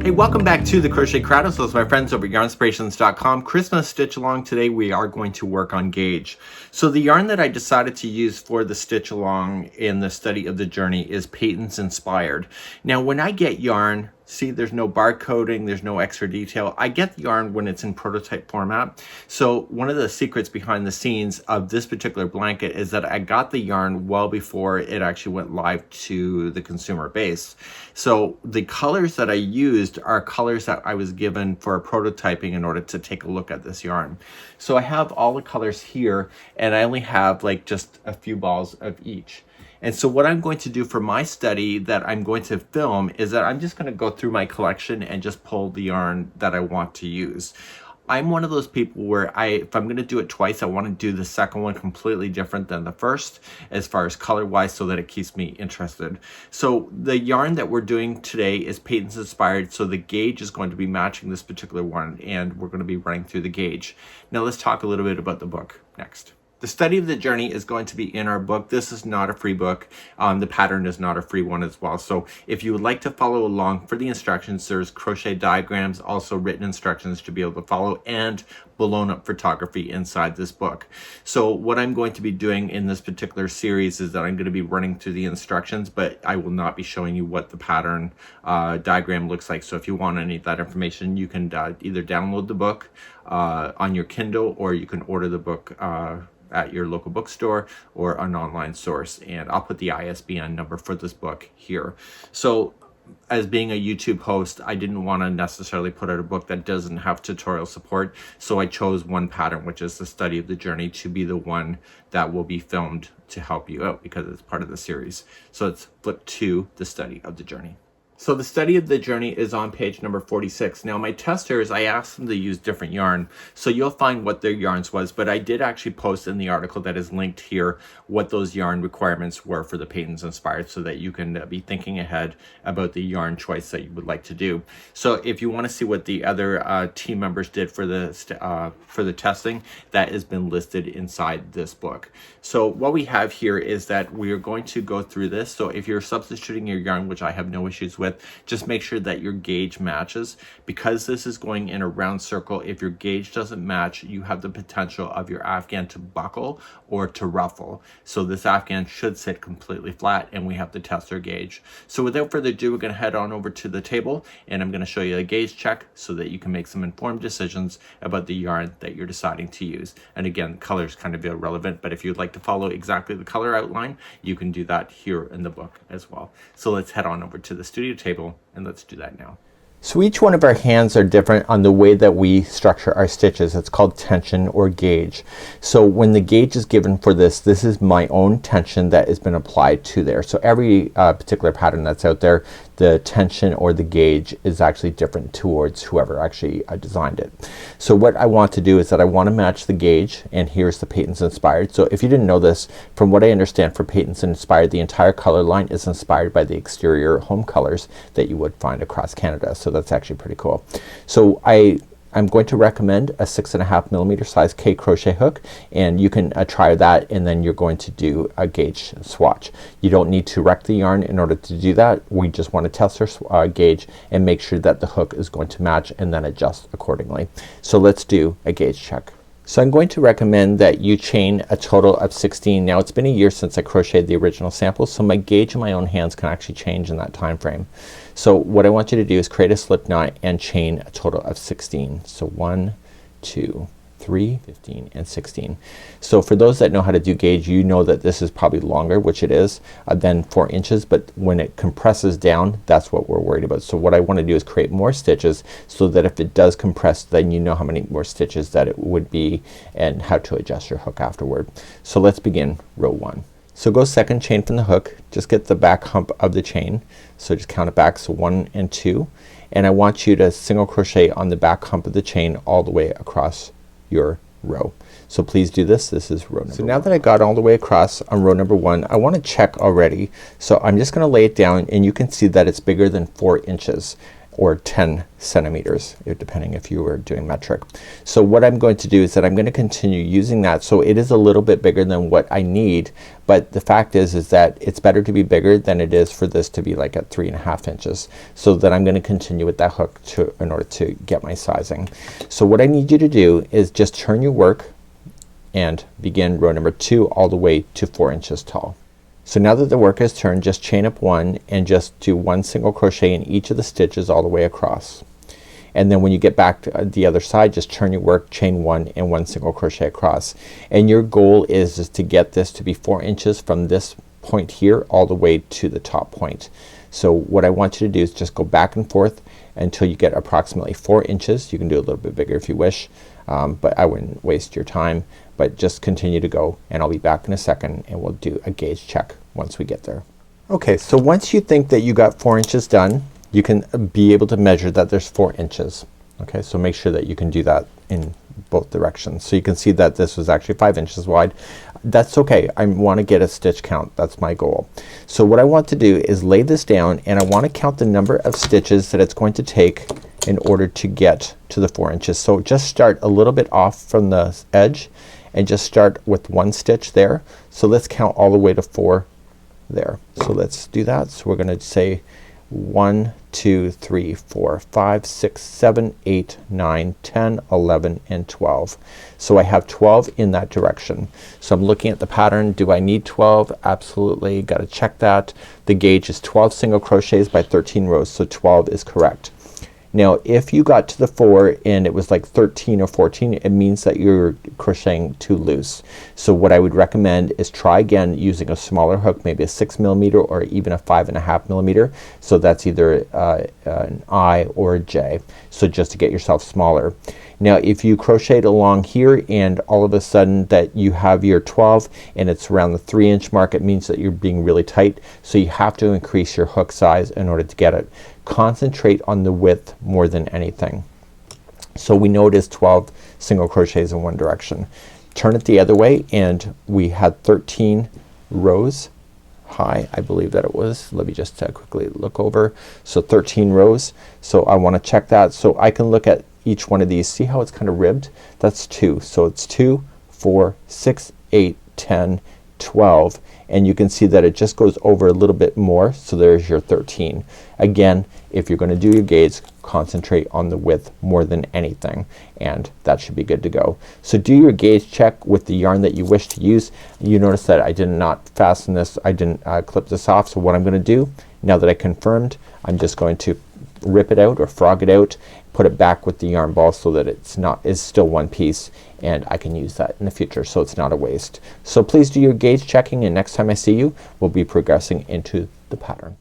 Hey, welcome back to the Crochet Crowd. So it's my friends over at yarnspirations.com. Christmas stitch along. Today we are going to work on gauge. So the yarn that I decided to use for the stitch along in the study of the journey is Patons Inspired. Now when I get yarn, see there's no barcoding, there's no extra detail. I get the yarn when it's in prototype format. So one of the secrets behind the scenes of this particular blanket is that I got the yarn well before it actually went live to the consumer base. So the colors that I used are colors that I was given for prototyping in order to take a look at this yarn. So I have all the colors here and I only have like just a few balls of each. And so what I'm going to do for my study that I'm going to film is that I'm just going to go through my collection and just pull the yarn that I want to use. I'm one of those people where if I'm going to do it twice, I want to do the second one completely different than the first as far as color wise so that it keeps me interested. So the yarn that we're doing today is Patons Inspired. So the gauge is going to be matching this particular one and we're going to be running through the gauge. Now let's talk a little bit about the book next. The study of the journey is going to be in our book. This is not a free book. The pattern is not a free one as well. So if you would like to follow along for the instructions, there's crochet diagrams, also written instructions to be able to follow, and blown up photography inside this book. So what I'm going to be doing in this particular series is that I'm going to be running through the instructions, but I will not be showing you what the pattern diagram looks like. So if you want any of that information, you can either download the book on your Kindle, or you can order the book at your local bookstore or an online source. And I'll put the ISBN number for this book here. So as being a YouTube host, I didn't want to necessarily put out a book that doesn't have tutorial support. So I chose one pattern, which is the study of the journey, to be the one that will be filmed to help you out because it's part of the series. So let's flip to the study of the journey. So the study of the journey is on page number 46. Now my testers, I asked them to use different yarn. So you'll find what their yarns was, but I did actually post in the article that is linked here what those yarn requirements were for the Patons Inspired so that you can be thinking ahead about the yarn choice that you would like to do. So if you want to see what the other team members did for the testing, that has been listed inside this book. So what we have here is that we are going to go through this. So if you're substituting your yarn, which I have no issues with, just make sure that your gauge matches. Because this is going in a round circle, if your gauge doesn't match, you have the potential of your Afghan to buckle or to ruffle. So this Afghan should sit completely flat, and we have to test our gauge. So without further ado, we're going to head on over to the table and I'm going to show you a gauge check so that you can make some informed decisions about the yarn that you're deciding to use. And again, color is kind of irrelevant, but if you'd like to follow exactly the color outline, you can do that here in the book as well. So let's head on over to the studio table and let's do that now. So each one of our hands are different on the way that we structure our stitches. It's called tension or gauge. So when the gauge is given for this, this is my own tension that has been applied to there. So every particular pattern that's out there, the tension or the gauge is actually different towards whoever actually designed it. So what I want to do is that I want to match the gauge, and here's the Patons Inspired. So if you didn't know this, from what I understand for Patons Inspired, the entire color line is inspired by the exterior home colors that you would find across Canada. So that's actually pretty cool. So I'm going to recommend a 6.5mm size K crochet hook, and you can try that, and then you're going to do a gauge swatch. You don't need to wreck the yarn in order to do that. We just want to test our gauge and make sure that the hook is going to match and then adjust accordingly. So let's do a gauge check. So I'm going to recommend that you chain a total of 16. Now it's been a year since I crocheted the original sample, so my gauge in my own hands can actually change in that time frame. So what I want you to do is create a slip knot and chain a total of 16. So 1, 2, 3, 15, and 16. So for those that know how to do gauge, you know that this is probably longer, which it is, than 4 inches, but when it compresses down, that's what we're worried about. So what I want to do is create more stitches so that if it does compress, then you know how many more stitches that it would be and how to adjust your hook afterward. So let's begin row 1. So go second chain from the hook, just get the back hump of the chain. So just count it back, so 1 and 2, and I want you to single crochet on the back hump of the chain all the way across your row. So please do this. This is row number 1. So now that I got all the way across on row number 1, I want to check already. So I'm just gonna lay it down, and you can see that it's bigger than 4 inches. or 10 centimeters, depending if you were doing metric. So what I'm going to do is that I'm going to continue using that. So it is a little bit bigger than what I need, but the fact is that it's better to be bigger than it is for this to be like at 3.5 inches. So that I'm going to continue with that hook in order to get my sizing. So what I need you to do is just turn your work and begin row number 2 all the way to 4 inches tall. So now that the work is turned, just chain up 1 and just do 1 single crochet in each of the stitches all the way across. And then when you get back to the other side, just turn your work, chain 1 and 1 single crochet across. And your goal is to get this to be 4 inches from this point here all the way to the top point. So what I want you to do is just go back and forth until you get approximately 4 inches. You can do a little bit bigger if you wish, but I wouldn't waste your time. But just continue to go, and I'll be back in a second and we'll do a gauge check once we get there. Okay, so once you think that you got 4 inches done, you can be able to measure that there's 4 inches. Okay, so make sure that you can do that in both directions. So you can see that this was actually 5 inches wide. That's okay. I want to get a stitch count. That's my goal. So what I want to do is lay this down, and I want to count the number of stitches that it's going to take in order to get to the 4 inches. So just start a little bit off from the edge and just start with 1 stitch there. So let's count all the way to 4 there. So let's do that. So we're gonna say 1, 2, 3, 4, 5, 6, 7, 8, 9, 10, 11, and 12. So I have 12 in that direction. So I'm looking at the pattern. Do I need 12? Absolutely. Gotta check that. The gauge is 12 single crochets by 13 rows. So 12 is correct. Now if you got to the 4 and it was like 13 or 14, it means that you're crocheting too loose. So what I would recommend is try again using a smaller hook, maybe a 6 millimeter or even a 5.5 millimeter. So that's either an I or a J. So just to get yourself smaller. Now if you crocheted along here and all of a sudden that you have your 12 and it's around the 3 inch mark, it means that you're being really tight. So you have to increase your hook size in order to get it. Concentrate on the width more than anything. So we know it is 12 single crochets in one direction. Turn it the other way and we had 13 rows high, I believe that it was. Let me just quickly look over. So 13 rows. So I want to check that. So I can look at each one of these. See how it's kind of ribbed? That's 2. So it's 2, 4, 6, 8, 10, 12, and you can see that it just goes over a little bit more. So there's your 13. Again, if you're gonna do your gauge, concentrate on the width more than anything, and that should be good to go. So do your gauge check with the yarn that you wish to use. You notice that I did not fasten this, I didn't clip this off. So what I'm gonna do now that I confirmed, I'm just going to rip it out or frog it out, put it back with the yarn ball so that it's still one piece, and I can use that in the future so it's not a waste. So please do your gauge checking, and next time I see you we'll be progressing into the pattern.